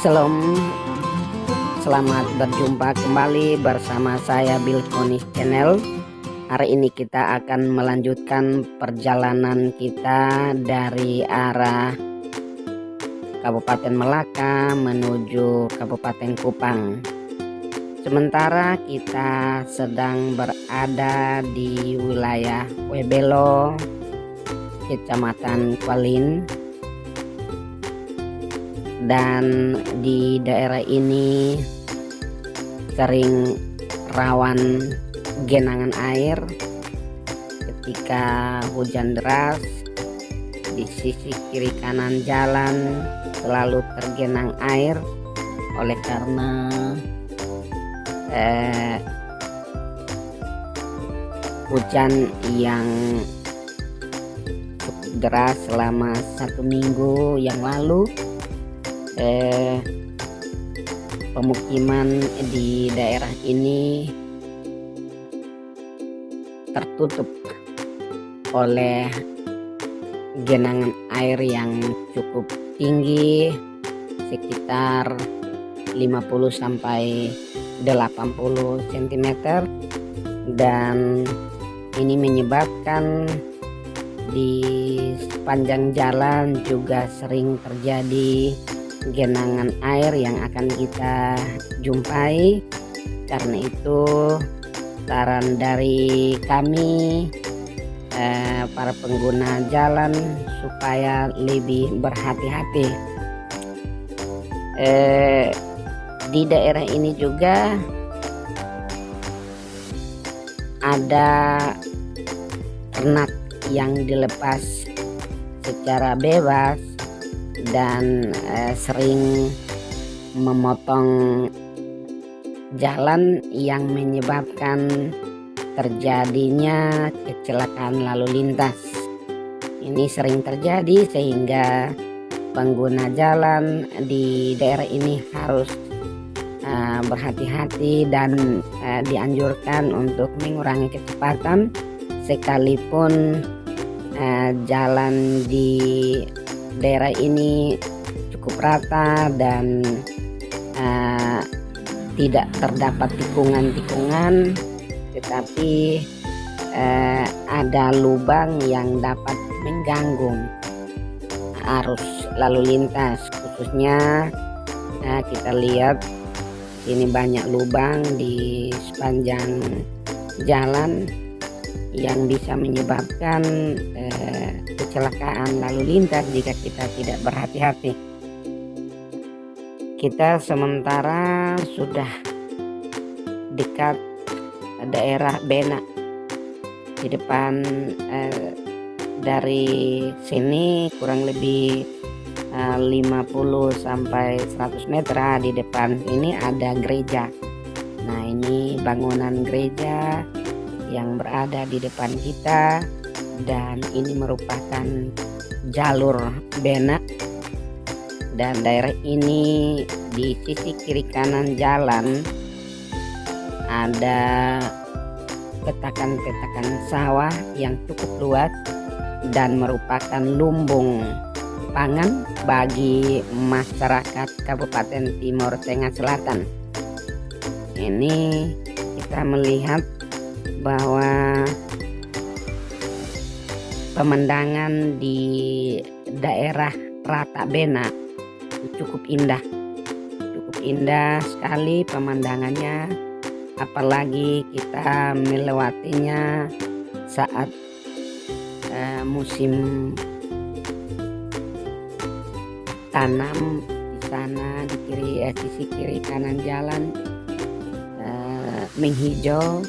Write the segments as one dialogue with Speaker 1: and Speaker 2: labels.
Speaker 1: Shalom, selamat berjumpa kembali bersama saya Bilkonis Channel. Hari ini kita akan melanjutkan perjalanan kita dari arah Kabupaten Melaka menuju Kabupaten Kupang. Sementara kita sedang berada di wilayah Webelo, Kecamatan Kualin. Dan di daerah ini sering rawan genangan air ketika hujan deras. Di sisi kiri kanan jalan selalu tergenang air oleh karena hujan yang cukup deras selama 1 minggu yang lalu. Pemukiman di daerah ini tertutup oleh genangan air yang cukup tinggi, sekitar 50 sampai 80 cm, dan ini menyebabkan di sepanjang jalan juga sering terjadi genangan air yang akan kita jumpai. Karena itu saran dari kami para pengguna jalan supaya lebih berhati-hati. Di daerah ini juga ada ternak yang dilepas secara bebas dan sering memotong jalan yang menyebabkan terjadinya kecelakaan lalu lintas. Ini sering terjadi sehingga pengguna jalan di daerah ini harus berhati-hati dan dianjurkan untuk mengurangi kecepatan, sekalipun jalan di daerah ini cukup rata dan tidak terdapat tikungan-tikungan, tetapi ada lubang yang dapat mengganggu arus lalu lintas. Khususnya kita lihat ini banyak lubang di sepanjang jalan yang bisa menyebabkan kecelakaan lalu lintas jika kita tidak berhati-hati. Kita sementara sudah dekat daerah Bena. Di depan dari sini kurang lebih 50 sampai 100 meter di depan ini ada gereja. Nah, ini bangunan gereja yang berada di depan kita, dan ini merupakan jalur Bena. Dan daerah ini di sisi kiri kanan jalan ada petakan-petakan sawah yang cukup luas dan merupakan lumbung pangan bagi masyarakat Kabupaten Timur Tengah Selatan. Ini kita melihat bahwa pemandangan di daerah Rata Bena cukup indah sekali pemandangannya, apalagi kita melewatinya saat musim tanam. Di sana di sisi kiri kanan jalan menghijau,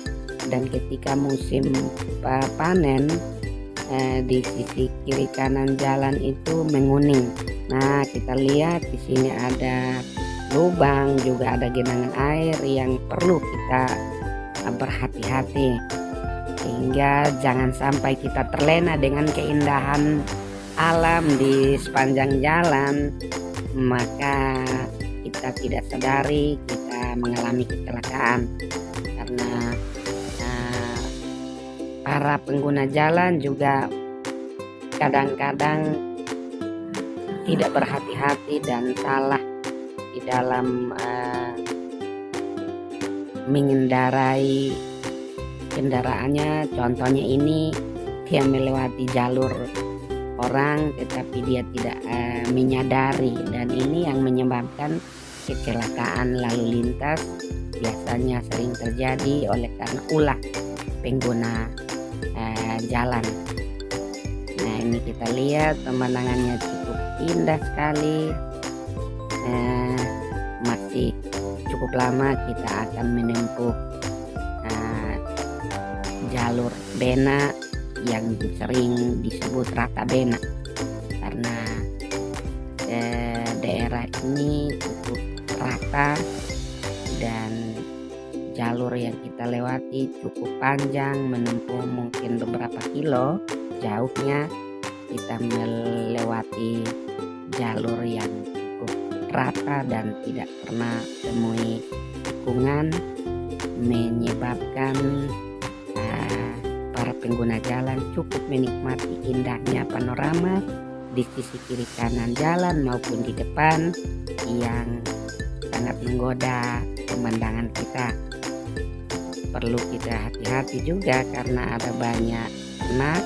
Speaker 1: dan ketika musim panen di sisi kiri kanan jalan itu menguning. Nah, kita lihat di sini ada lubang, juga ada genangan air yang perlu kita berhati-hati, sehingga jangan sampai kita terlena dengan keindahan alam di sepanjang jalan, maka kita tidak sadari kita mengalami kecelakaan. Karena para pengguna jalan juga kadang-kadang tidak berhati-hati dan salah dalam mengendarai kendaraannya. Contohnya ini dia melewati jalur orang tetapi dia tidak menyadari, dan ini yang menyebabkan kecelakaan lalu lintas biasanya sering terjadi oleh karena ulah pengguna jalan. Nah, ini kita lihat pemandangannya cukup indah sekali. Masih cukup lama kita akan menempuh jalur bena yang sering disebut rata bena, karena daerah ini cukup rata dan jalur yang kita lewati cukup panjang, menempuh mungkin beberapa kilo jauhnya. Kita melewati jalur yang cukup rata dan tidak pernah temui tikungan, menyebabkan para pengguna jalan cukup menikmati indahnya panorama di sisi kiri kanan jalan maupun di depan yang sangat menggoda pemandangan kita. Perlu kita hati-hati juga karena ada banyak ternak,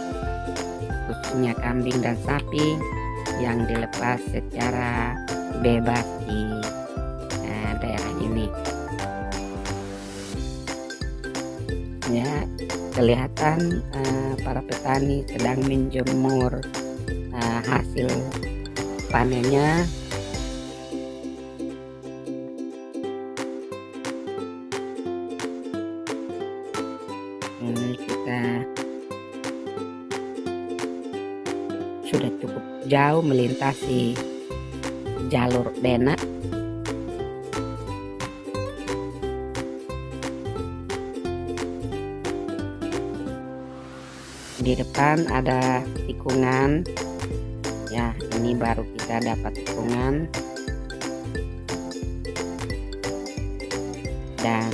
Speaker 1: khususnya kambing dan sapi, yang dilepas secara bebas di daerah ini. Ya, kelihatan para petani sedang menjemur hasil panennya. Ini kita sudah cukup jauh melintasi jalur bena. Di depan ada tikungan. Ya, ini baru kita dapat tikungan. Dan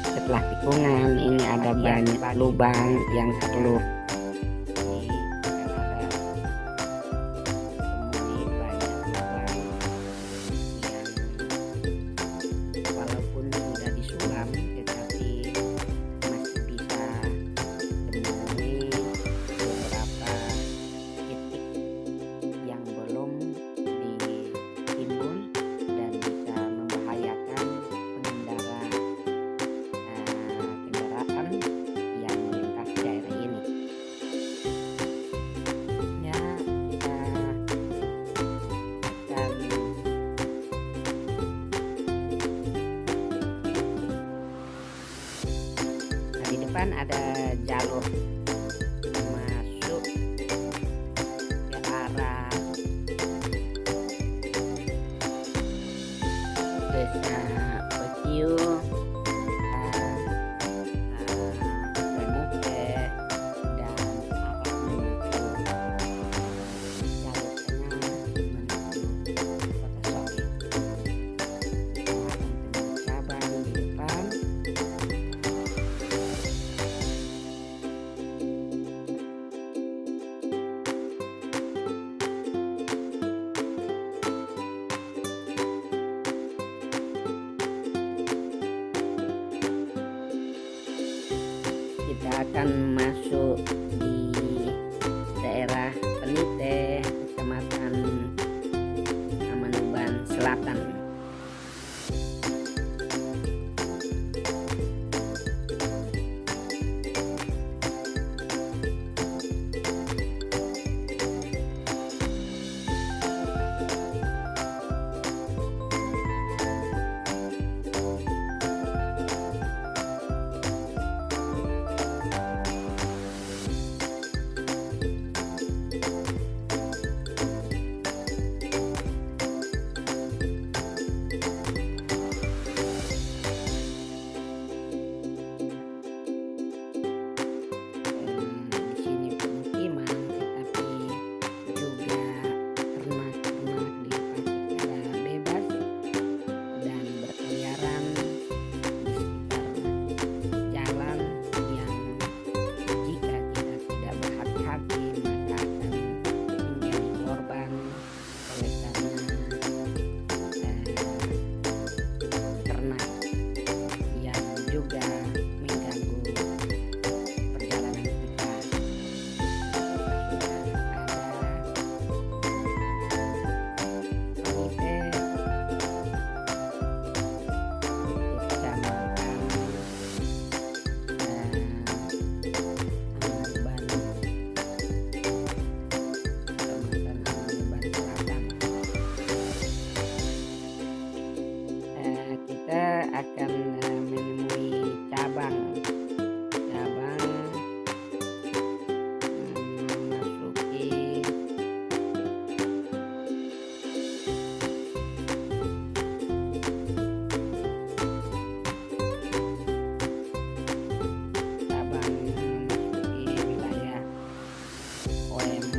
Speaker 1: setelah tikungan ini ada banyak lubang yang perlu walaupun sudah disulam tetapi masih bisa temui beberapa titik yang belum ditimbun dan bisa membahayakan pengendara kendaraan yang melintas daerah ini. Ya, kita akan di depan ada jalur masuk ke arah desa Peciu, Remuke, dan arah menuju jalur tengah menuju Kota Soli. Cabang di depan. Kita akan masuk di daerah Penite, Kecamatan Amanuban Selatan.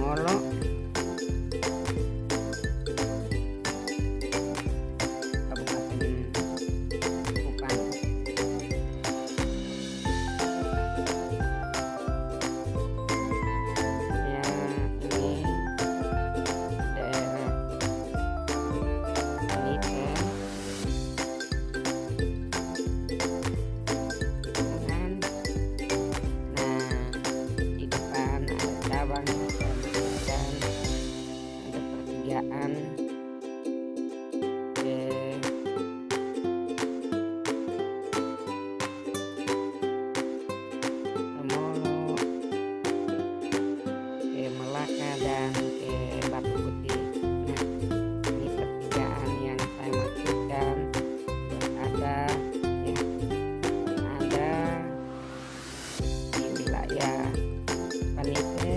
Speaker 1: Molo, Kabupaten Kupang. Ya, ini daerah Nite dengan, nah, di depan ada cabang dan ada pertigaan ke Molo, ke Melaka dan ke Batu Putih. Nah, ini pertigaan yang saya maksudkan. Terus ada, ya, ada di wilayah Panite,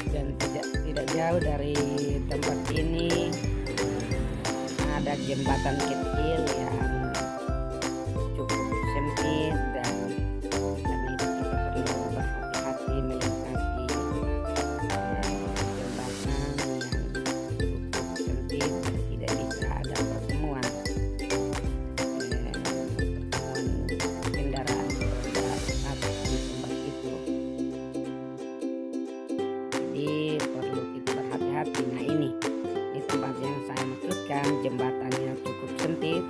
Speaker 1: dan tidak jauh dari tempat ini ada jembatan kecil yang cukup sempit, dan karena itu kita perlu berhati-hati melintasi jembatan yang cukup sempit dan tidak bisa ada pertemuan kendaraan roda satu di tempat itu. Jadi perlu kita berhati-hati. Nah, ini tempat yang saya maksudkan, jembatannya cukup sempit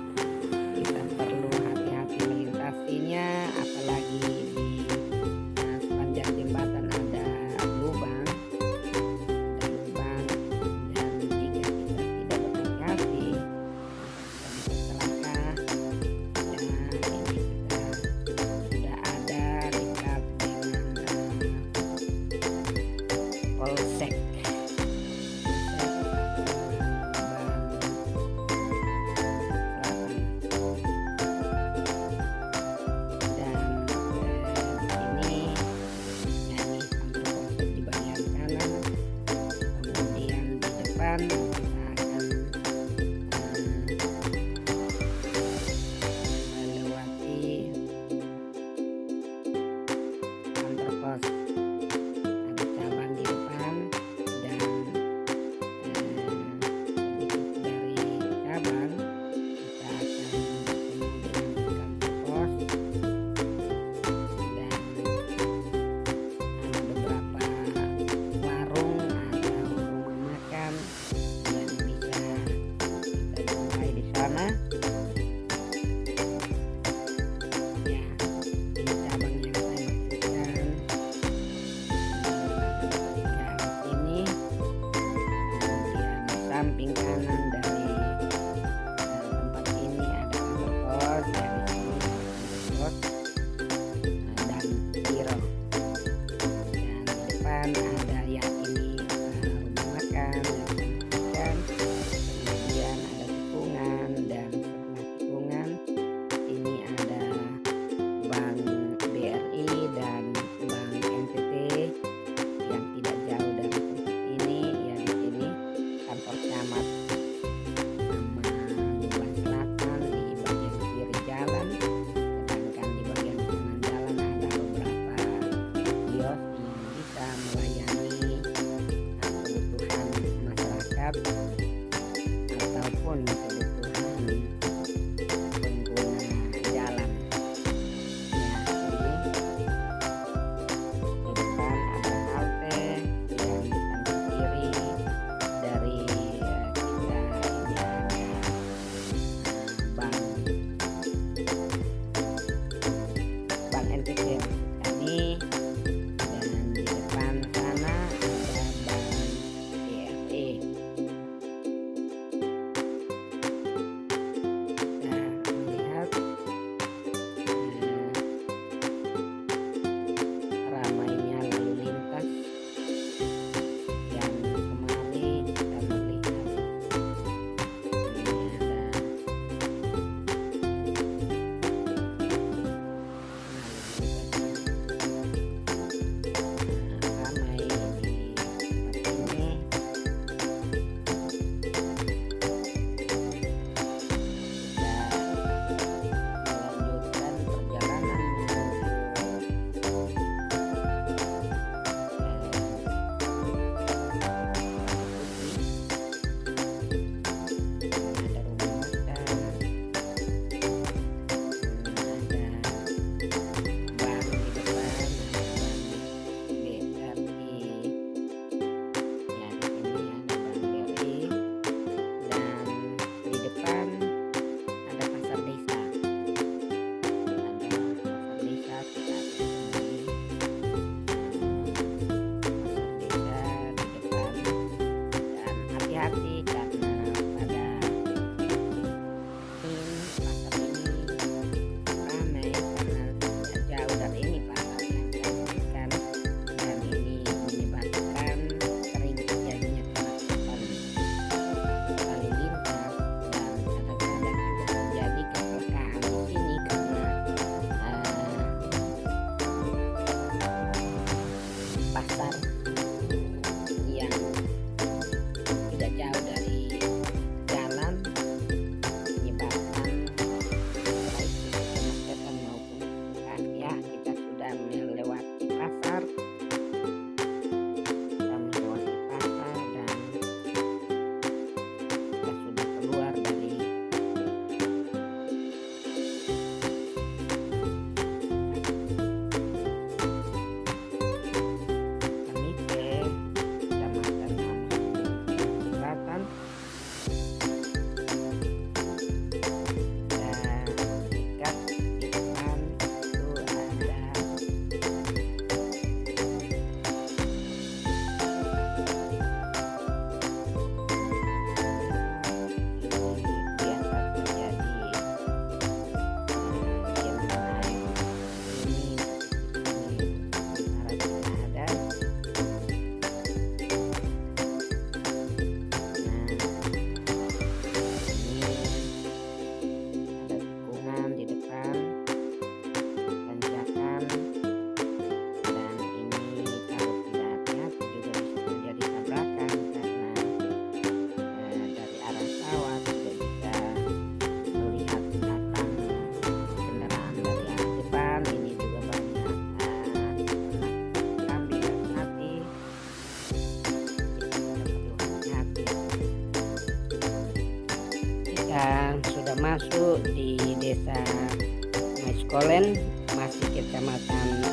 Speaker 1: Kolen, masih Kecamatan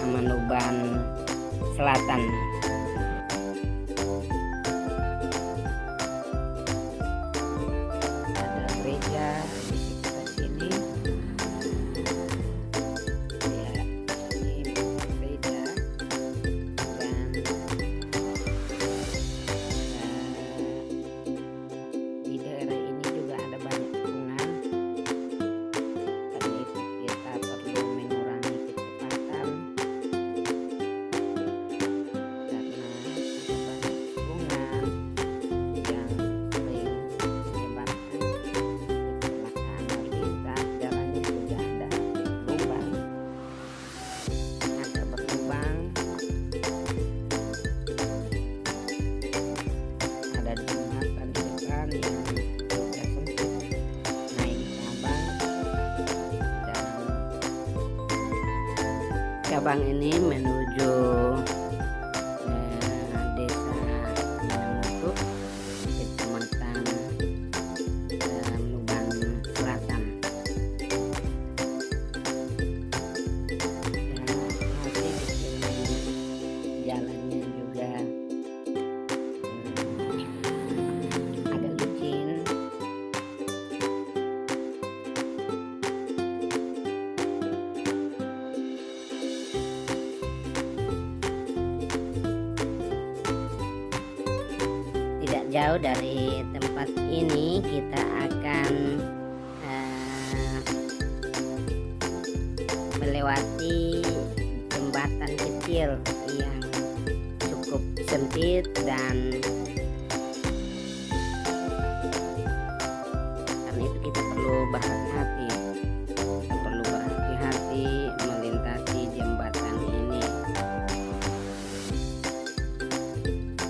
Speaker 1: Amanuban Selatan. Ada gereja di sekitar sini. Ya, ini gereja dan di daerah ini juga ada banyak tikungan. Karena itu kita perlu mengurangi kecepatan karena ada banyak tikungan yang sering menyebabkan kecelakaan lalu lintas. Jalannya juga ada lubang, agak berlubang, ada jembatan di depan yang juga sempit naik cabang, dan cabang ini menuju desa Minamutu, Kecamatan Nuban Selatan. Ya, hati di sini jalannya juga agak licin. Tidak jauh dari tempat ini kita akan melewati jembatan kecil yang cukup sempit, dan karena itu kita perlu berhati-hati. Kita perlu berhati-hati melintasi jembatan ini.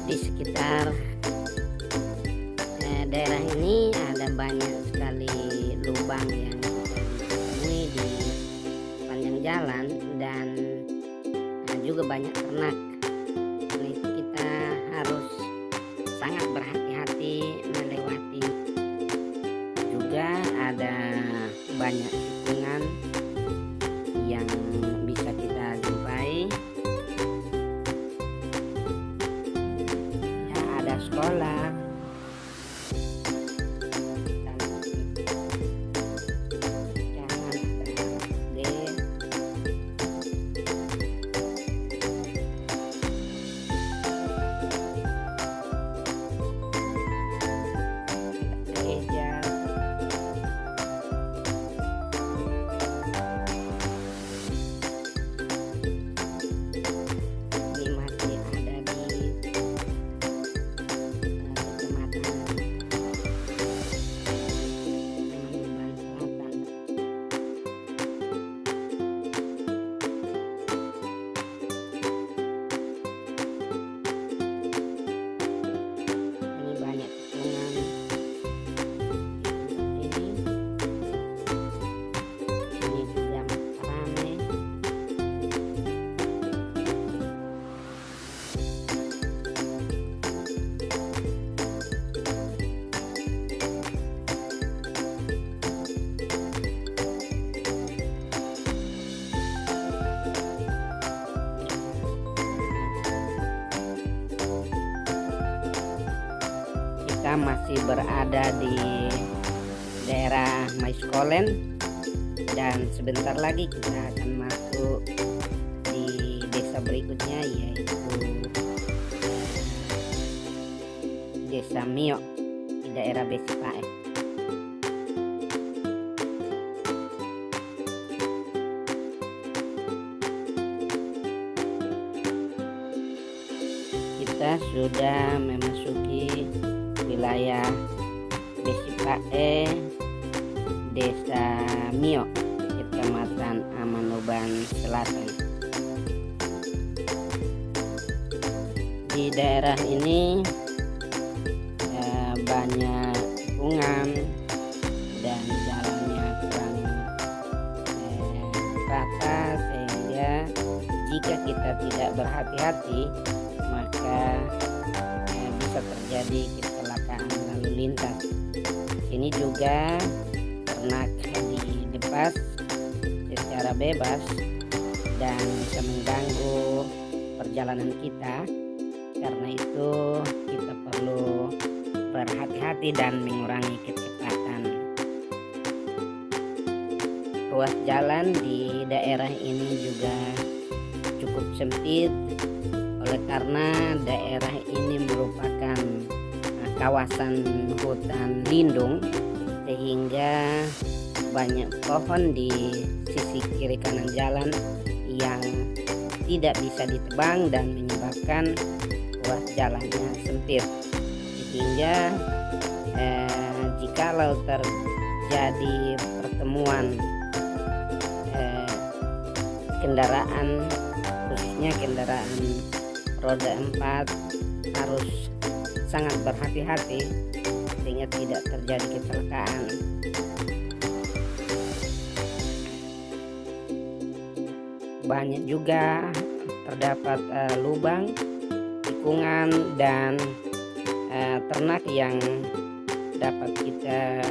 Speaker 1: Di sekitar daerah ini ada banyak sekali lubang yang bisa ditemui di sepanjang jalan, dan juga banyak ternak. Karena itu kita harus sangat berhati-hati melewati. Juga ada banyak tikungan yang bisa kita jumpai. Ya, ada sekolah. Kita masih berada di daerah Maiskolen, dan sebentar lagi kita akan masuk di desa berikutnya, yaitu Desa Mio di daerah Besipae. Kita sudah memasuki wilayah Besipae, Desa Mio, Kecamatan Amanuban Selatan. Di daerah ini banyak tikungan dan jalannya kurang rata, sehingga jika kita tidak berhati-hati maka bisa terjadi kecelakaan lalu lintas. Ini juga ternak di Depas, secara bebas dan bisa mengganggu perjalanan kita. Karena itu kita perlu berhati-hati dan mengurangi kecepatan. Ruas jalan di daerah ini juga cukup sempit, oleh karena daerah ini merupakan kawasan hutan lindung, sehingga banyak pohon di sisi kiri kanan jalan yang tidak bisa ditebang dan menyebabkan ruas jalannya sempit. Sehingga jikalau terjadi pertemuan kendaraan, khususnya kendaraan roda 4, harus sangat berhati-hati sehingga tidak terjadi kecelakaan. Banyak juga terdapat lubang, tikungan, dan ternak yang dapat kita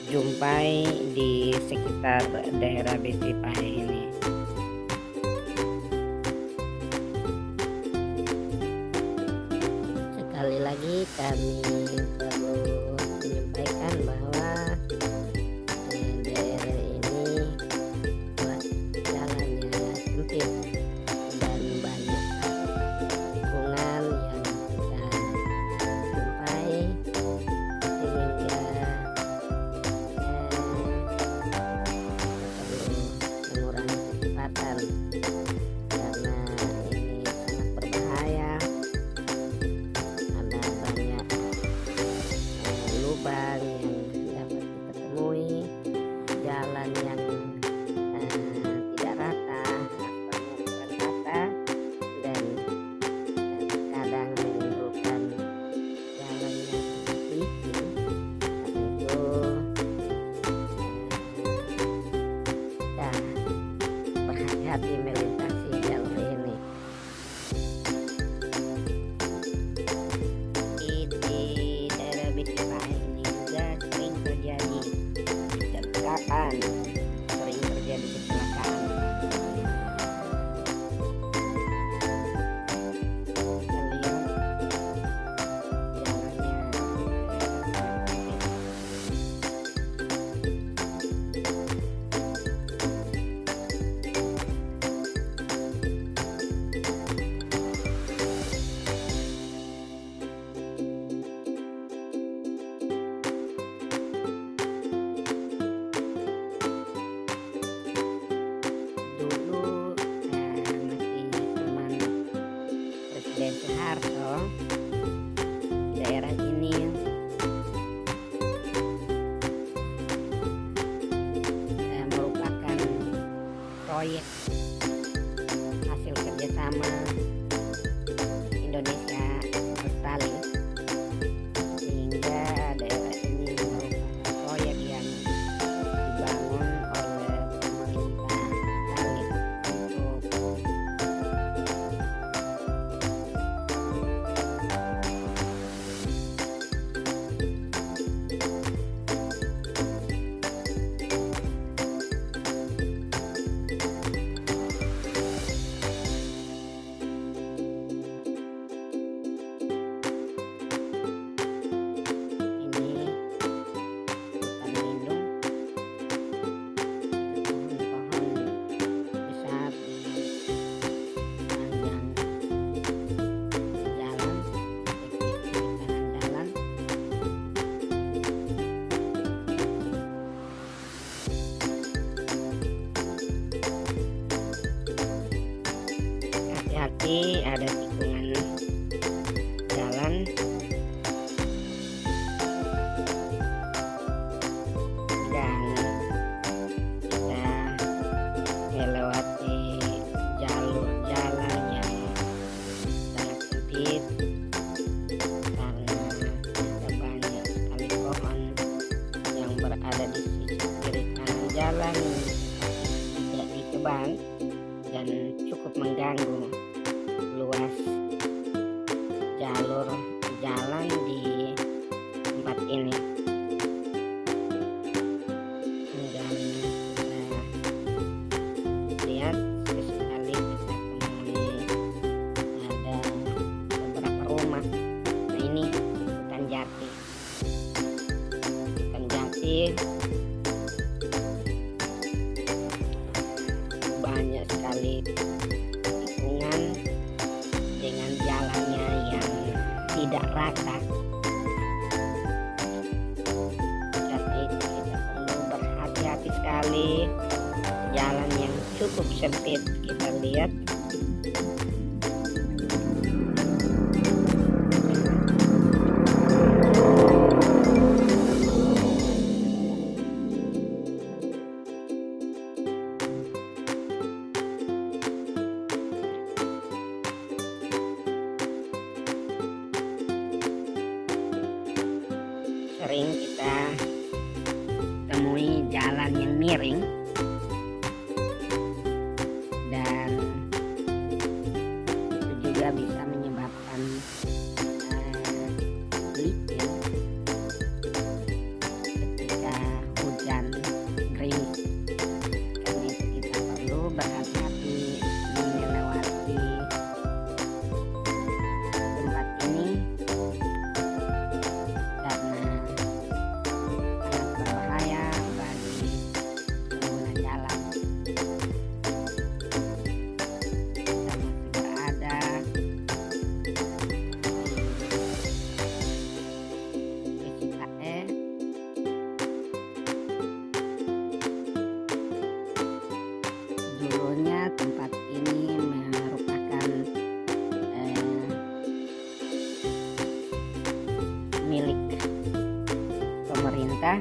Speaker 1: jumpai di sekitar daerah Besi Pahe ini. Sekali lagi kami perlu menyampaikan bahwa daerah ini ruas jalannya sempit dan banyak tikungan yang kita jumpai, sehingga mengurangi kecepatan karena ini sangat berbahaya. Ada banyak lubang yang dapat kita temui, jalan yang tidak rata, aspalnya kurang rata, dan kadang menimbulkan jalan yang licin. Karena itu berhati-hati melintasi jalur ini. Di daerah Besi Pahe ini juga sering terjadi kecelakaan. Kita lihat jalannya sempit. Dulu masih zaman Presiden Soeharto, daerah ini merupakan proyek hasil kerjasama Indonesia Australia, sehingga daerah ini merupakan proyek yang dibangun oleh pemerintah Australia untuk ini hutan lindung, pohon-pohon besar di sepanjang jalan, di kiri kanan jalan. Hati-hati, ada tikungan jalan, dan kita melewati jalur jalan yang sangat sempit karena ada banyak sekali pohon yang berada di sisi kiri kanan jalan tidak ditebang dan cukup mengganggu luas jalur jalan di tempat ini. Dan kita masyarakat. Karena itu kita perlu berhati-hati sekali. Jalan yang cukup sempit, kita lihat sering kita temui jalan yang miring dan itu juga bisa menyebabkan licin ketika hujan gerimis. Karena itu kita perlu berhati-hati melewati tempat ini karena sangat berbahaya bagi pengguna jalan. Kita masih berada di Cikae. Dulunya tempat ini merupakan milik pemerintah,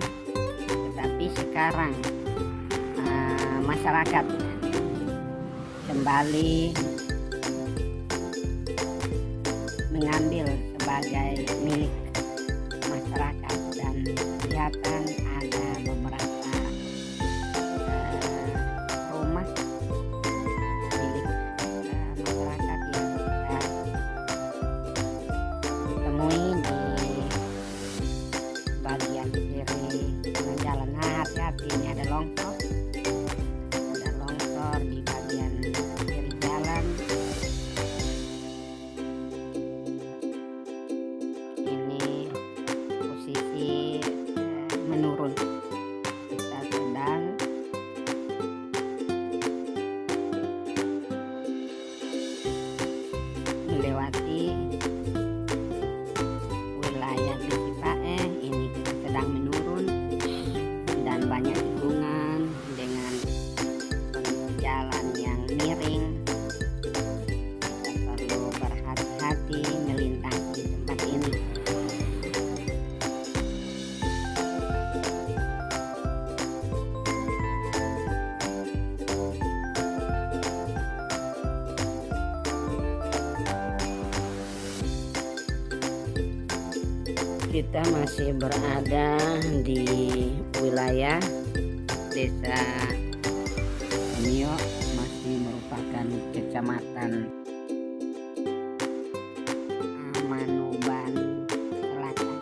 Speaker 1: tetapi sekarang masyarakat kembali mengambil sebagai milik masyarakat dan kelihatan ada beberapa rumah milik masyarakat yang kita temui di bagian kiri jalan. Nah, hati-hati, ini ada longsor di bagian kiri jalan. Ini posisi menurun. Kita sedang melewati wilayah Cikae. Ini kita sedang menurun dan banyak tikungan dengan jalan yang miring. Kita perlu berhati-hati melintasi tempat ini. Kita masih berada di wilayah Desa Mio, masih merupakan kecamatan Manuban Selatan.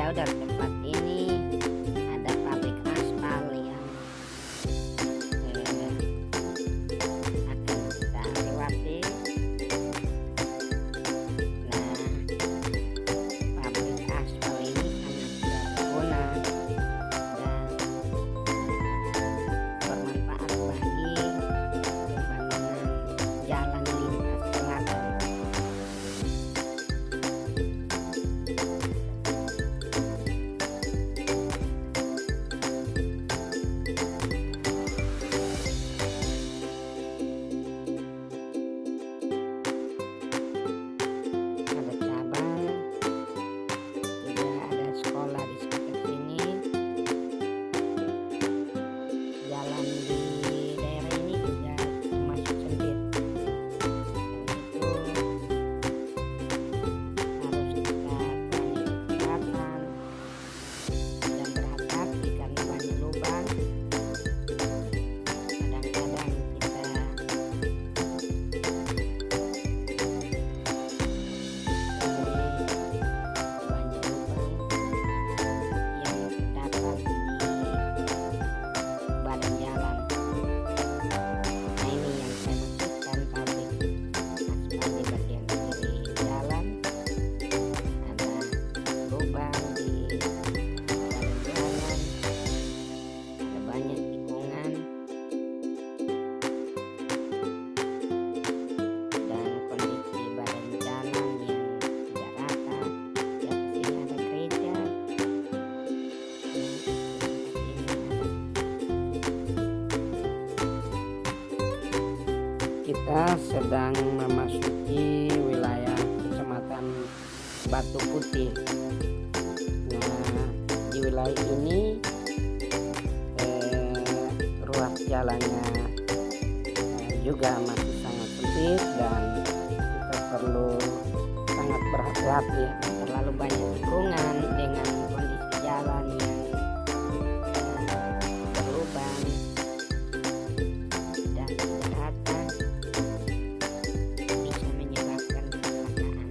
Speaker 1: Dari tempat ini ada pabrik aspal yang akan kita lewati. Nah, pabrik aspal ini sangat berguna dan bermanfaat bagi pembangunan jalan lintas selatan. Kita sedang memasuki wilayah Kecamatan Batu Putih. Nah, di wilayah ini ruas jalannya juga masih sangat sempit dan kita perlu sangat berhati-hati, terlalu banyak tikungan dengan kondisi jalan yang berlubang dan tidak rata, bisa menyebabkan kecelakaan.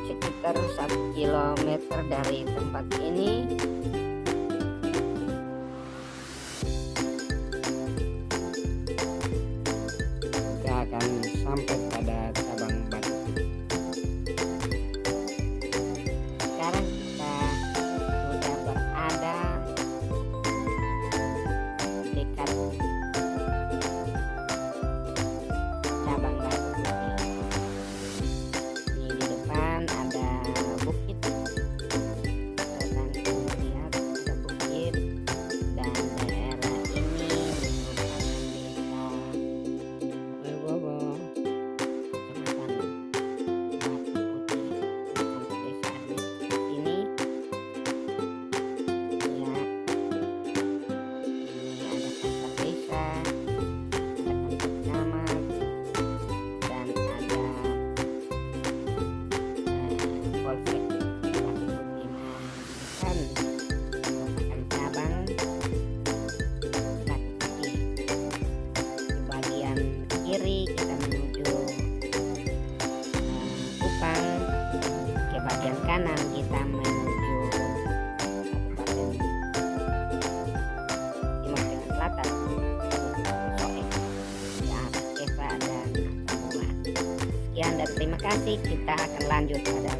Speaker 1: Sekitar 1 kilometer dari tempat ini kita akan sampai pada cabang Batu Putih. Sekarang kita sudah berada dekat cabang Batu Putih. Ini di depan ada bukit, dan lihat ada bukit, dan daerah ini merupakan desa Lebowo, Kecamatan Batu Putih. Untuk desa ini ya, ini ada kantor desa, ada kantor camat, dan ada polsek Batu Putih. Nah, kan merupakan cabang Batu Putih. Di bagian kiri kita menuju Kupang, ke bagian kanan kita menuju Kabupaten Timur Tengah Selatan, Soek, ke arah Keva dan Tambua. Sekian dan terima kasih. Kita akan lanjut pada